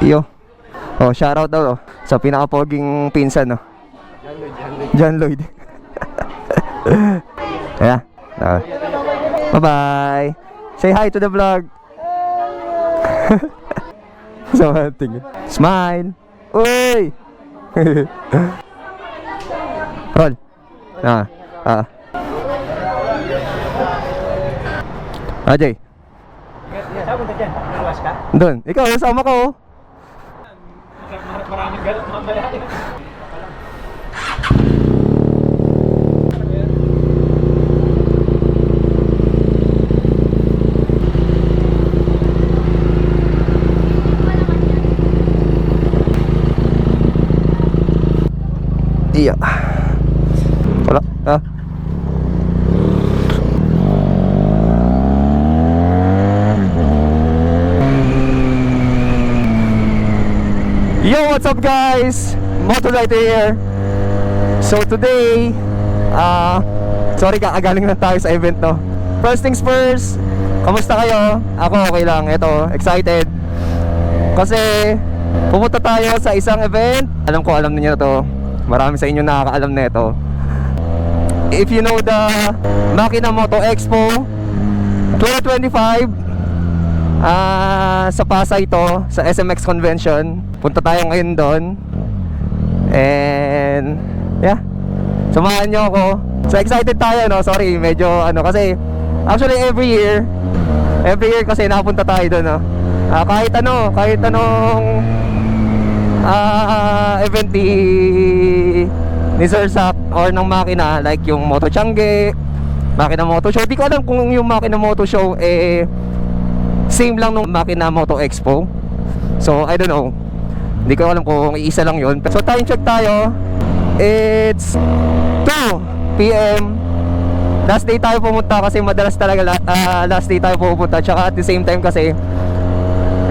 Iyo. Oh, shoutout daw sa pinaka-poging pinsan, no. John Lloyd. Yeah. Bye-bye. Say hi to the vlog. So, tingin. Smile. Uy! Roll. Ajay. Saan punta dyan? Luwas ka? Doon. Ikaw, sama ko. Maraming galit mamaya. Iya. Wala. Yo, what's up guys? Motolighter here. So today, sorry kakagaling lang tayo sa event, no. First things first, kamusta kayo? Ako okay lang, eto, excited. Kasi pumunta tayo sa isang event. Alam niyo na to. Marami sa inyo nakakaalam na ito. If you know the Makina Moto Expo 2025, sa Pasay to, sa SMX Convention. Punta tayo ngayon doon. And yeah, samahan nyo ako. So excited tayo, no? Sorry, medyo kasi actually every year kasi napunta tayo doon, no? Kahit anong event ni Sir Zach or ng Makina, like yung Moto Changi, Makina Moto Show. Di ko alam kung yung Makina Moto Show same lang nung Makina Moto Expo. So I don't know, hindi ko alam kung iisa lang yun. So time check tayo. It's 2 PM. Last day tayo pumunta kasi madalas talaga last day tayo pupunta. Tsaka at the same time kasi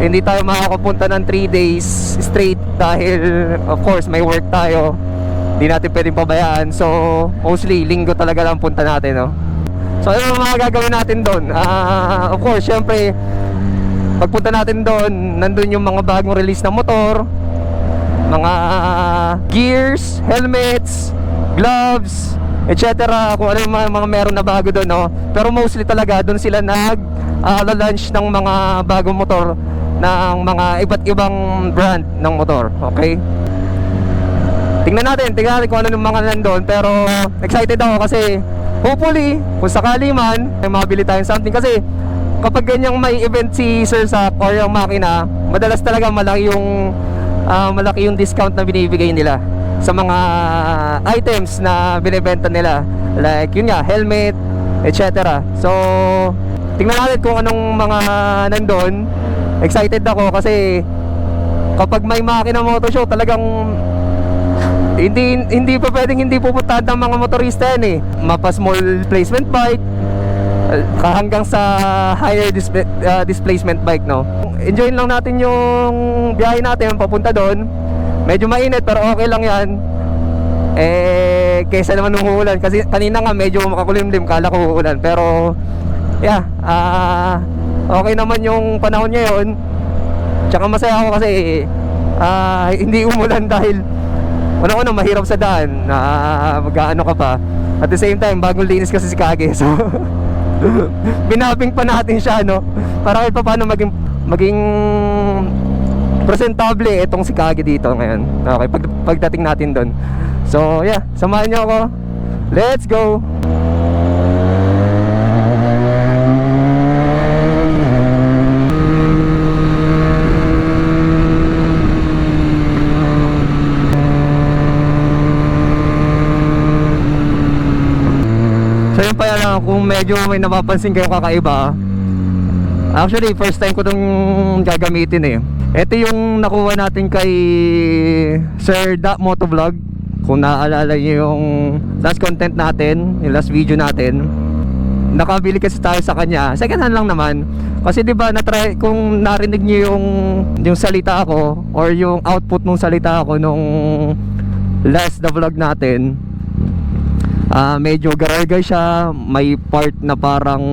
hindi tayo makakapunta ng 3 days straight dahil of course may work tayo. Hindi natin pwedeng pabayaan. So mostly linggo talaga lang punta natin, no? So ano mga gagawin natin doon? Of course, syempre pagpunta natin doon, nandun yung mga bagong release na motor, mga gears, helmets, gloves, etc. Kung ano yung mga meron na bago doon, no? Pero mostly talaga doon sila nag-launch ng mga bagong motor ng mga iba't ibang brand ng motor. Okay? Tingnan natin kung ano yung mga nandun. Pero excited ako kasi hopefully, kung sakali man, may mabili tayong something. Kasi kapag ganyang may event si Sir Zach or yung Makina, madalas talaga malaki yung discount na binibigay nila sa mga items na binibenta nila. Like yun nga, helmet, etc. So tingnan natin kung anong mga nandun. Excited ako kasi kapag may Makina Moto Show, talagang hindi pa pwedeng hindi pupuntahan ng mga motorista yan, eh. Mapa small displacement bike hanggang sa higher displacement bike, no. Enjoyin lang natin yung biyahe natin papunta doon. Medyo mainit pero okay lang yan. Kaysa naman nung uulan. Kasi kanina nga medyo makakulimlim, kala ko uulan. Pero yeah, okay naman yung panahon ngayon. Tsaka masaya ako kasi hindi umulan dahil ano mahirap sa daan. Mag-ano ka pa. At the same time, bagong linis kasi si Kage. So binabing pa natin siya, no? Para kahit pa paano maging presentable itong si Kage dito ngayon. Okay, pagdating natin doon. So yeah, samahan niyo ako. Let's go! Kung medyo may napapansin kayong kakaiba, actually first time ko itong gagamitin, eh. Ito yung nakuha natin kay Sir Da Motovlog. Kung naaalala nyo yung last content natin, yung last video natin, nakabili kasi tayo sa kanya. Second hand lang naman. Kasi diba natry, kung narinig nyo yung salita ko or yung output ng salita ko nung last the vlog natin, medyo garagay siya. May part na parang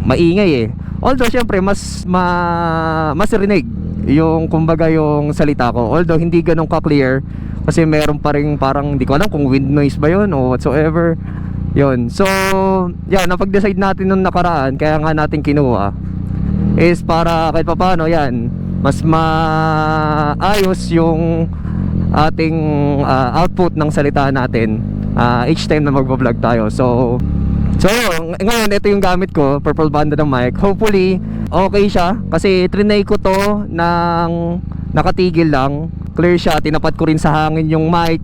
maingay, eh. Although syempre mas rinig yung kumbaga yung salita ko. Although hindi ganun ka-clear kasi meron pa rin parang hindi ko alam kung wind noise ba yun o whatsoever. Yun. So, yan, napag-decide natin nung nakaraan, kaya nga natin kinuha is para kahit papaano yan, mas maayos yung ating output ng salita natin each time na magbablog tayo. So ngayon ito yung gamit ko, purple banda ng mic. Hopefully okay siya kasi trinay ko to ng nakatigil lang, clear siya. Tinapat ko rin sa hangin yung mic,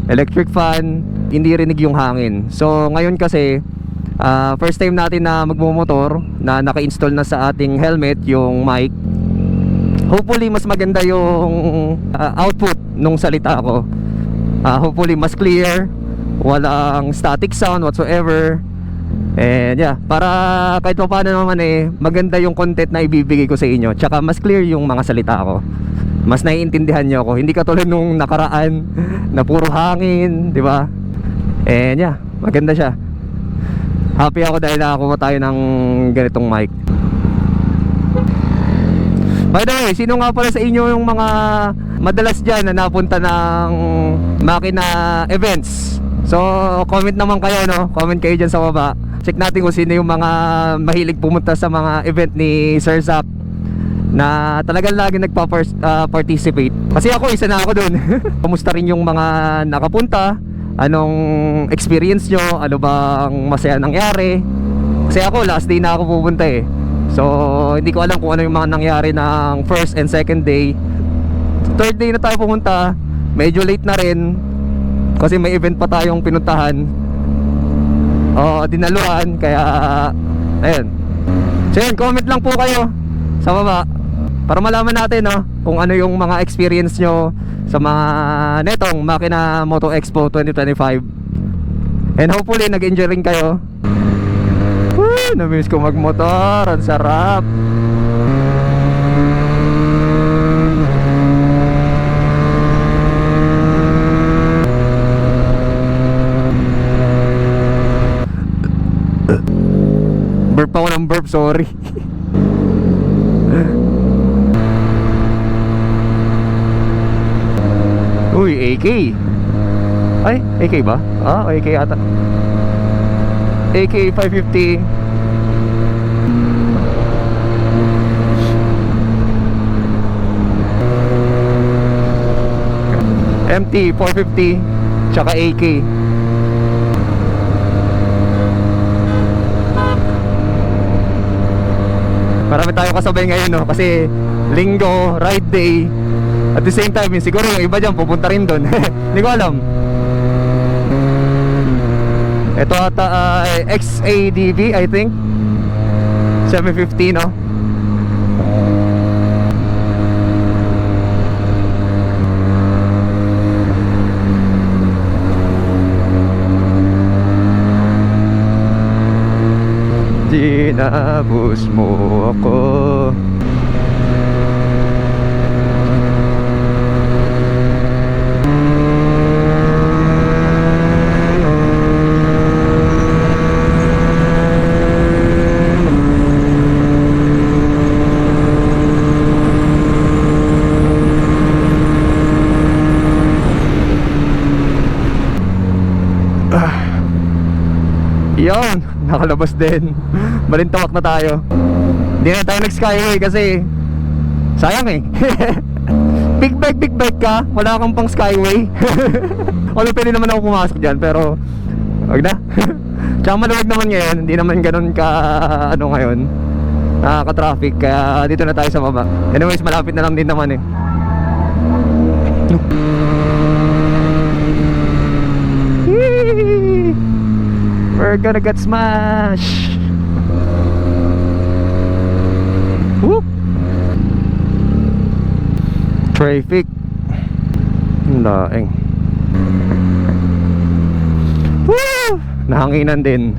electric fan, hindi rinig yung hangin. So ngayon kasi first time natin na magmumotor na naka-install na sa ating helmet yung mic. Hopefully mas maganda yung output nung salita ko. Hopefully mas clear, walang static sound whatsoever. And yeah, para kahit pa paano naman maganda yung content na ibibigay ko sa inyo. Tsaka mas clear yung mga salita ko. Mas naiintindihan nyo ako. Hindi katulad nung nakaraan na puro hangin, di ba? And yeah, maganda siya. Happy ako dahil nakakuha tayo ng ganitong mic. By the way, sino nga pala sa inyo yung mga madalas dyan na napunta ng Makina events? So, comment naman kayo, no? Comment kayo dyan sa baba. Check natin kung sino yung mga mahilig pumunta sa mga event ni Sir Zach na talagang lagi nagpa-participate. Kasi ako, isa na ako dun. Kamusta rin yung mga nakapunta? Anong experience nyo? Ano bang masaya nangyari? Kasi ako, last day na ako pupunta eh. So, hindi ko alam kung ano yung mga nangyari ng first and second day. Third day na tayo pumunta. Medyo late na rin kasi may event pa tayong pinuntahan. Dinaluan. Kaya, ayun. So yun, comment lang po kayo sa baba para malaman natin kung ano yung mga experience nyo sa mga netong Makina Moto Expo 2025. And hopefully nag-enjoy rin kayo. Woo! Namiss ko magmotor. Ang sarap. Burp ako ng burp, sorry. Uy, AK. Ay, AK ba? AK ata. AK 550. MT 450 tsaka AK. Marami tayo kasabay ngayon kasi linggo, ride day. At the same time, siguro yung iba dyan pupunta rin doon. Hindi ko alam. Ito ata XADV, I think 750, no? Ginabos mo ako. Yan, nakalabas din. Balintawak na tayo. Hindi na tayo nag-skyway kasi sayang eh. Big bike ka, wala kang pang skyway. Although pwede naman ako pumasok dyan, pero wag na. Tsaka maluwag naman ngayon. Hindi naman ganun ka ngayon, ka-traffic. Kaya dito na tayo sa baba. Anyways, malapit na lang din naman eh. We're gonna get smashed. Whoop. Traffic. Laeng. Woo! Nahanginan din.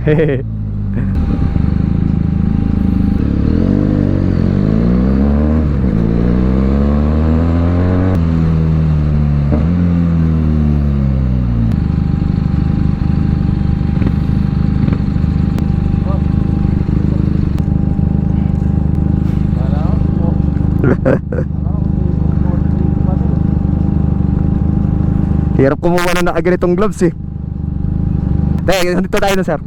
Hirap kumuha na nakaganitong gloves eh. Teka, dito tayo na sir.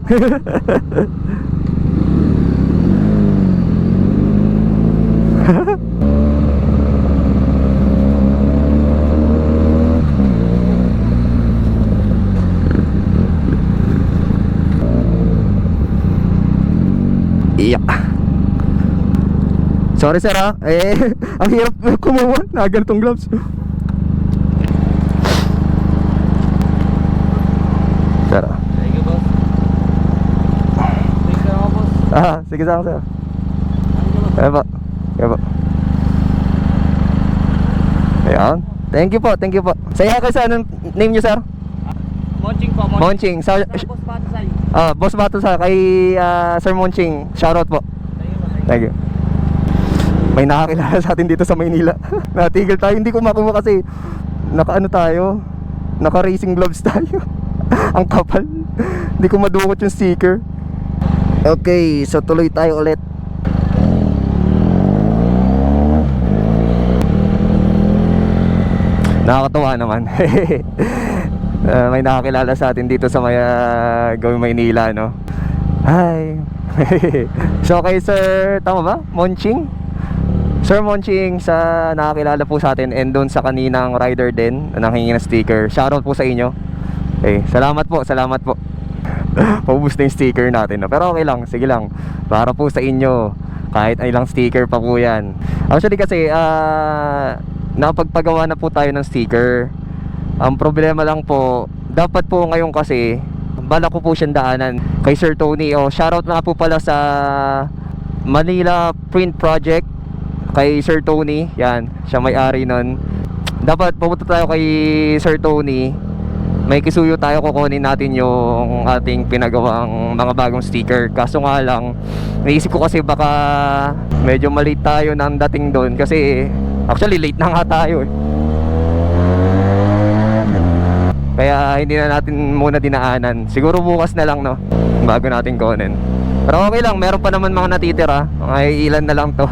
Iyak. Sorry sir ha. Ang hirap kumuha na ganitong gloves. Sir ah. Thank you, boss. Thank you, boss. Sige sir. Ayan po. Ayan po. Ayan. Thank you po, thank you po. Say hi kayo sa anong name nyo sir? Monching po, Monching. Sa, Boss Patasay. Boss Bato sa kay Sir Monching. Shoutout po. Thank you. May nakakilala sa atin dito sa Maynila. Natigil tayo, hindi ko makuha kasi naka-ano tayo, naka-racing gloves tayo. Ang kapal. Hindi ko madukot yung sticker. Okay, so tuloy tayo ulit. Nakakatuwa naman. May nakakilala sa atin dito sa gawing Maynila, no? Hi. So kay Sir, tama ba? Monching? Sir Monching, sa nakakilala po sa atin, and doon sa kaninang rider din nang hingi ng sticker. Shoutout po sa inyo. Salamat po, salamat po. Paubos na yung sticker natin, no? Pero okay lang, sige lang. Para po sa inyo, kahit ilang sticker pa po yan. Actually kasi, napagpagawa na po tayo ng sticker. Ang problema lang po, dapat po ngayon kasi bala ko po siyang daanan kay Sir Tony. Shoutout na po pala sa Manila Print Project kay Sir Tony. Yan, siya may-ari nun. Dapat pumunta tayo kay Sir Tony. May kisuyo tayo, kukunin natin yung ating pinagawang mga bagong sticker. Kaso nga lang, naisip ko kasi baka medyo malate tayo ng dating doon. Kasi actually late na nga tayo eh. Kaya hindi na natin muna dinaanan. Siguro bukas na lang, no, bago natin kunin. Pero okay lang, meron pa naman mga natitira. Mga ilan na lang to.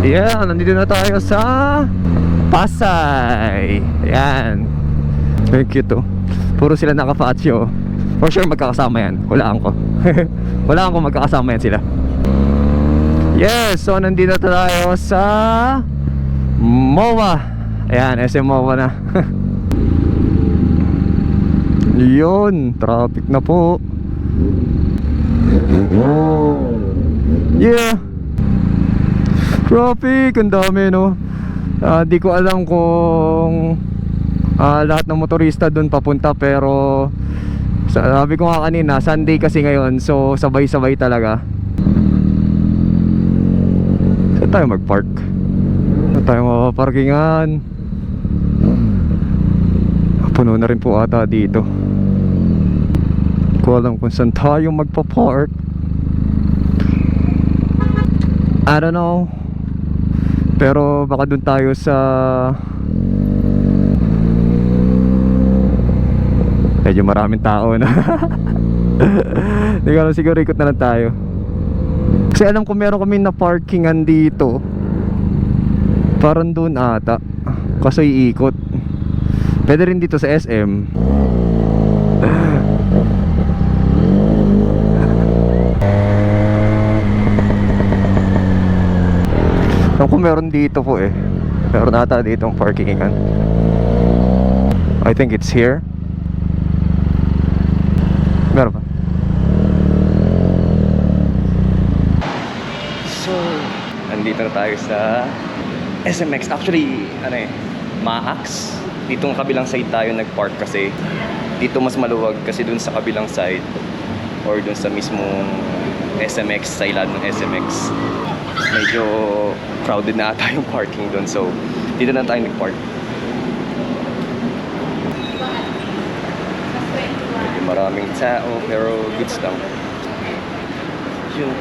Yeah, nandito na tayo sa Pasay. Ayan. Very cute to. Puro sila naka-patio. For sure magkakasama yan. Hulaan ko. Hulaan ko magkakasama yan sila. Yes, so nandito tayo sa MOA. Ayan, SM MOA na. Yun, traffic na po. Yeah. Traffic, ang dami, no? Di ko alam kung lahat ng motorista doon papunta, pero sabi ko nga kanina, Sunday kasi ngayon, so sabay-sabay talaga. Saan tayo mag-park? Saan tayo mapaparkingan? Puno na rin po ata dito. Di ko alam kung saan tayo magpa-park. I don't know. Pero baka dun tayo sa medyo maraming tao na. Hindi ko alam, siguro ikot na lang tayo. Kasi alam ko meron kami na parkingan dito. Parang dun ata. Kaso iikot. Pwede rin dito sa SM. Alam ko meron dito po eh. Meron ata dito ang parkingan. I think it's here. Meron ba? So, nandito na tayo sa SMX. Actually, Mahax. Ditong kabilang side tayo nag-park kasi dito mas maluwag kasi dun sa kabilang side or dun sa mismong SMX, sa ilalim ng SMX, medyo crowded na ata yung parking doon. So, dito na tayo nag-park. Medyo maraming tao, pero goods lang. Yun.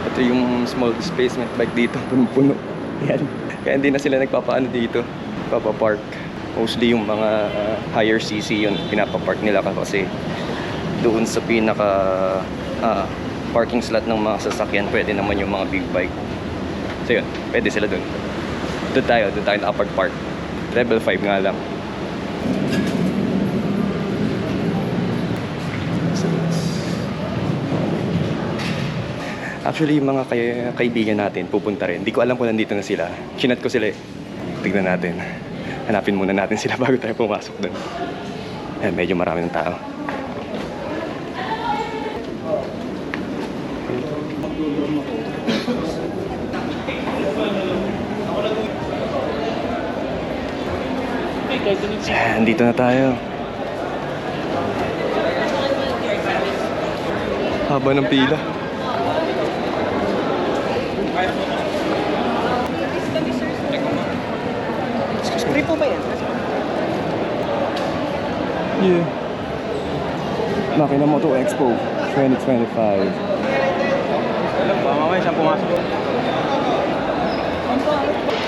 Ito yung small displacement bike dito, punong-puno. Yan. Kaya hindi na sila nagpapaano dito, papapark. Mostly yung mga higher CC yun, pinapapark nila kasi doon sa pinaka parking slot ng mga sasakyan, pwede naman yung mga big bike. So yun, pwede sila doon. Doon tayo nakapag-park. Level 5 nga lang. Actually, yung mga kaibigan natin pupunta rin. Hindi ko alam kung nandito na sila. Chinat ko sila eh. Tignan natin. Hanapin muna natin sila bago tayo pumasok doon. Ayan, medyo marami ng tao. Ayan, dito na tayo. Haba ng pila. Free po ba yan? Yeah. Makina Moto Expo 2025. Mamaya siyang pumasok.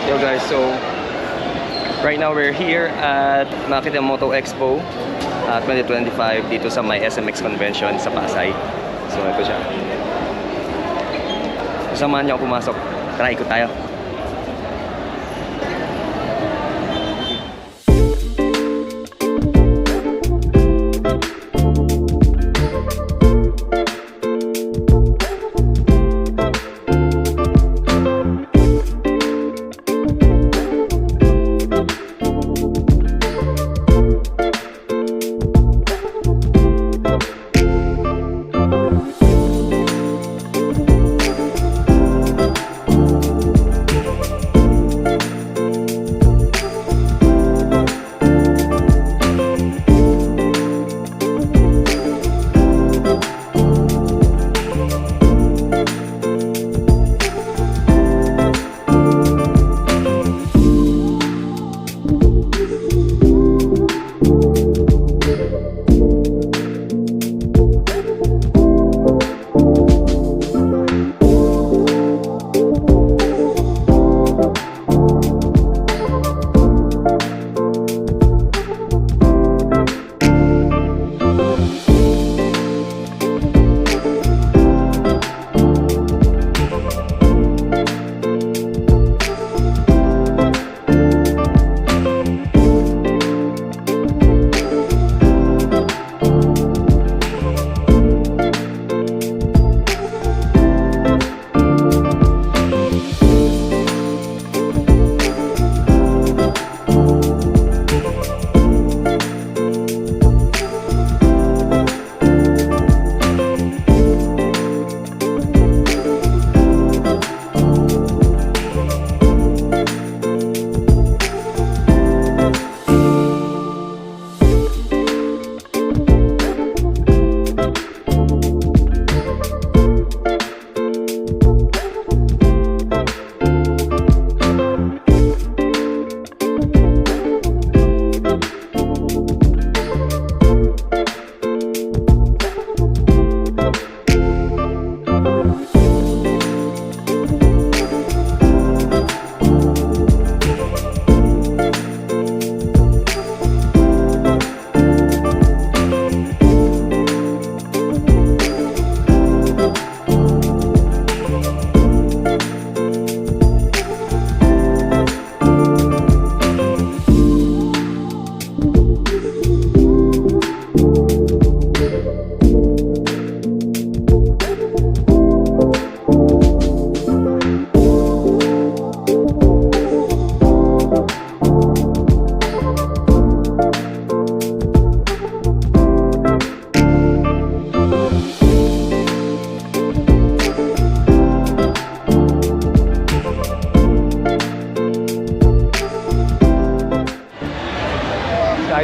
Yo guys, so right now we're here at Makina Moto Expo 2025 dito sa may SMX Convention sa Pasay. So ito siya. Samahan niyo ako pumasok. Tara, ikot tayo.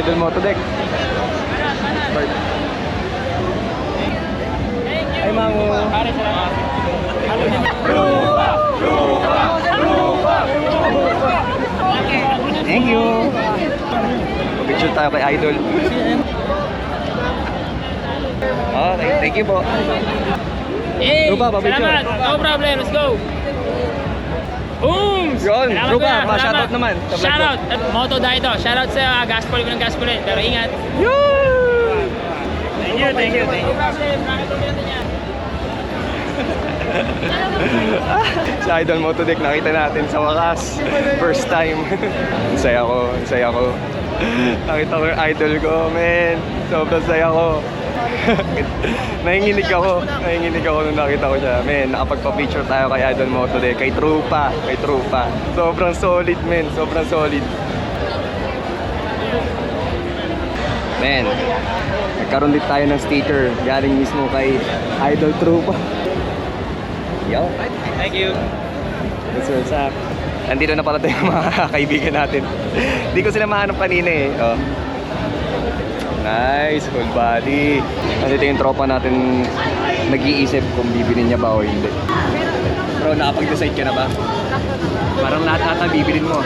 Idol Motodeck. Ay, mango. Thank you. Picture tayo kay Idol. Okay, thank you po. Hey, Rupa, pabicture. salamat. No problem, let's go. Boom! Yun, Salamat, Rupa, kuya. pa-shoutout Salamat. naman sa vlog ko. Shoutout. Moto dahil ito. Shoutout sa Gaspol ko ng Gaspol. Pero ingat. Thank you, thank you, thank you. No problem. Nakatuloy natin yan. Sa Idol Motodeck nakita natin sa wakas. First time. Ang saya ko, ang saya ko. Nakita ko yung idol ko, men. Sobrang saya ko. Nanginginig ako nung nakita ko siya. Men, nakapagpa-picture tayo kay Idol Motodeck, kay Trupa. Sobrang solid, men. Sobrang solid. Men, nagkaroon din tayo ng sticker galing mismo kay Idol Trupa. Yo. Thank you. That's what's up. Nandito na pala tayo mga kaibigan natin. Hindi ko sila mahanap kanina eh. Oh. Nice, full body. Nandito yung tropa natin nag-iisip kung bibili niya ba o hindi. Bro, nakapag-decide ka na ba? Parang lahat ata bibilin mo.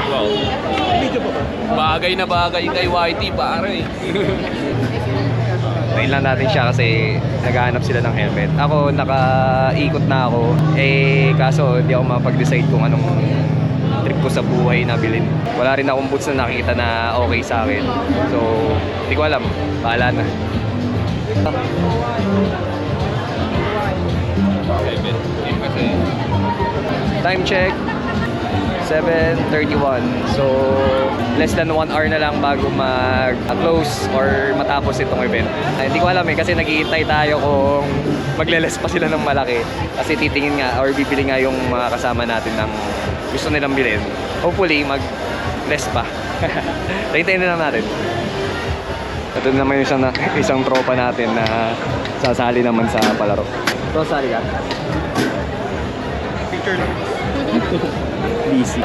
Wow. Bagay na bagay kay YT, pare. Ngayon lang natin siya kasi naghahanap sila ng helmet. Ako, nakaikot na ako. Eh, kaso hindi ako mapag-decide kung anong trip ko sa buhay na bilhin. Wala rin akong boots na nakikita na okay sa akin. So, hindi ko alam. Bahala na. Time check. 7:31. So, less than 1 hour na lang bago mag-close or matapos itong event. Hindi ko alam eh kasi naghihintay tayo kung magle-less pa sila ng malaki. Kasi titingin nga or bibili nga yung mga kasama natin ng gusto nilang bilhin. Hopefully, mag-less pa. Hintayin na lang natin. Ito naman yung isang tropa natin na sasali naman sa palaro. So, sali ka? Picture lang. Busy.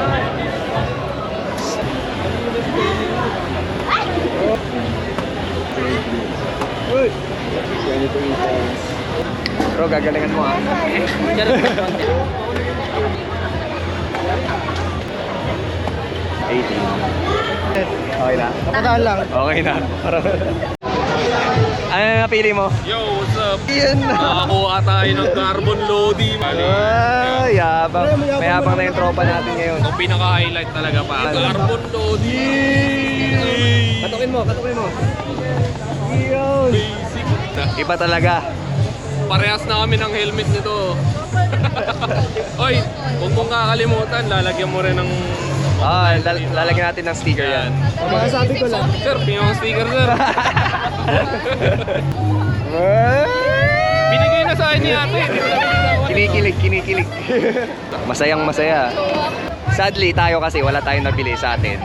Uy! Ganito yung fans. Bro, gagalingan mo ah. Okay na? Kapataan lang. Okay na. Ano na napili mo? Yo, what's up? Yan na! Nakakuha tayo ng carbon loading. Ah, yabang. Mayabang na yung tropa natin ngayon. Ang pinaka-highlight talaga pa. Carbon loading! Katukin mo. Yun! Basic. Iba talaga. Parehas na kami ng helmet nito. Oy, huwag mong kakalimutan. Lalagyan mo rin ng... Ah, lalagyan natin ng sticker yan. Masasabi ko lang. Sir, pingong sticker, sir. Binigay na sa akin ni ate. Hindi ko na binigay. Kinikilig. Masayang masaya. Sadly, tayo kasi wala tayong nabili sa atin.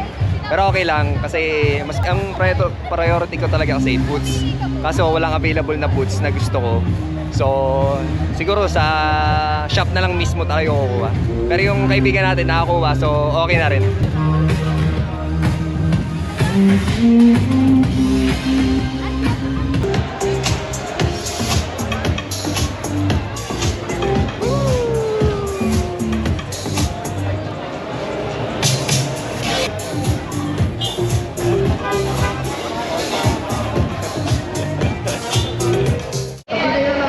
Pero okay lang kasi mas ang priority ko talaga kasi boots. Kaso walang available na boots na gusto ko. So, siguro sa shop na lang mismo tayo kukuha. Pero yung kaibigan natin nakakuha, so okay na rin.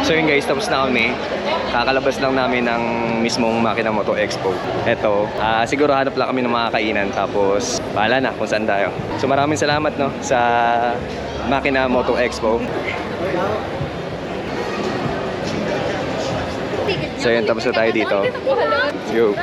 So yun guys, tapos na kami. Kakalabas lang namin ng mismong Makina Moto Expo. Eto, siguro hanap lang kami ng mga kainan. Tapos, bahala na kung saan tayo. So maraming salamat no, sa Makina Moto Expo. So yun, tapos na tayo dito. Yo!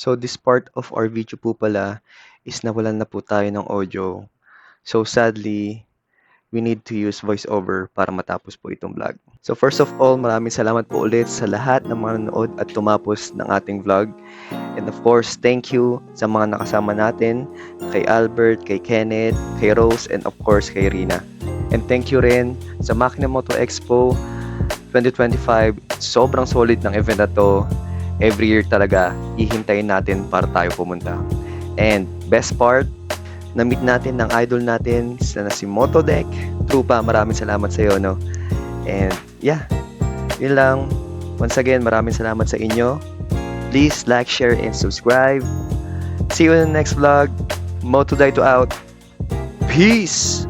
So this part of our video po pala is nawalan na po tayo ng audio. So sadly, we need to use voiceover para matapos po itong vlog. So first of all, maraming salamat po ulit sa lahat ng mga nanood at tumapos ng ating vlog. And of course, thank you sa mga nakasama natin, kay Albert, kay Kenneth, kay Rose, and of course kay Rina. And thank you rin sa Makina Moto Expo 2025. Sobrang solid ng event na to. Every year talaga, ihintayin natin para tayo pumunta. And best part, na-meet natin ng idol natin na si Motodeck. Trupa, maraming salamat sa iyo, no? And yeah, yun lang. Once again, maraming salamat sa inyo. Please like, share, and subscribe. See you in the next vlog. Motodaito out. Peace!